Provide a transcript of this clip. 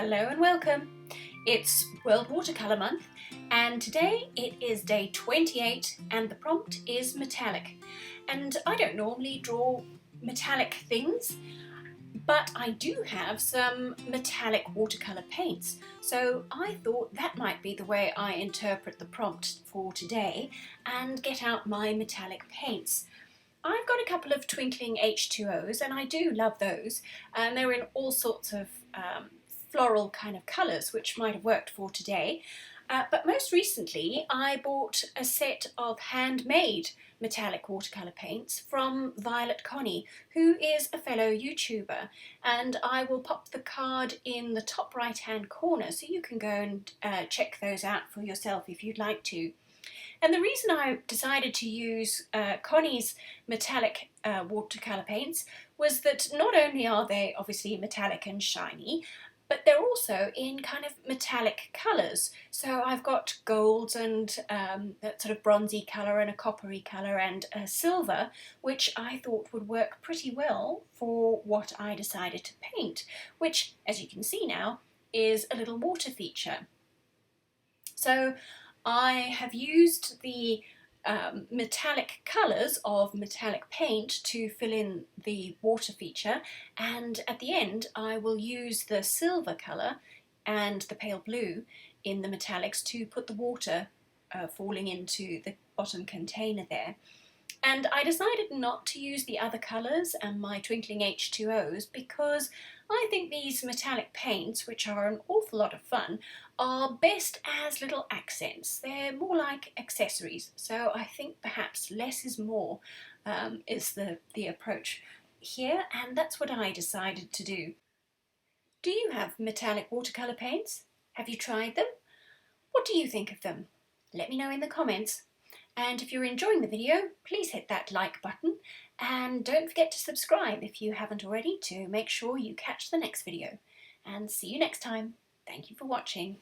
Hello and welcome. It's World Watercolour Month and today it is day 28 and the prompt is metallic. And I don't normally draw metallic things, but I do have some metallic watercolour paints, so I thought that might be the way I interpret the prompt for today and get out my metallic paints. I've got a couple of Twinkling H20s and I do love those, and they're in all sorts of floral kind of colours which might have worked for today. But most recently I bought a set of handmade metallic watercolour paints from Violet Connie, who is a fellow YouTuber, and I will pop the card in the top right hand corner so you can go and check those out for yourself if you'd like to. And the reason I decided to use Connie's metallic watercolour paints was that not only are they obviously metallic and shiny, but they're also in kind of metallic colours. So I've got golds and that sort of bronzy colour and a coppery colour and a silver, which I thought would work pretty well for what I decided to paint, which, as you can see now, is a little water feature. So I have used the metallic colours of metallic paint to fill in the water feature, and at the end I will use the silver colour and the pale blue in the metallics to put the water falling into the bottom container there. And I decided not to use the other colours and my Twinkling H20s because I think these metallic paints, which are an awful lot of fun, are best as little accents. They're more like accessories, so I think perhaps less is more is the approach here, and that's what I decided to do. Do you have metallic watercolour paints? Have you tried them? What do you think of them? Let me know in the comments. And if you're enjoying the video, please hit that like button and don't forget to subscribe if you haven't already to make sure you catch the next video. And see you next time. Thank you for watching.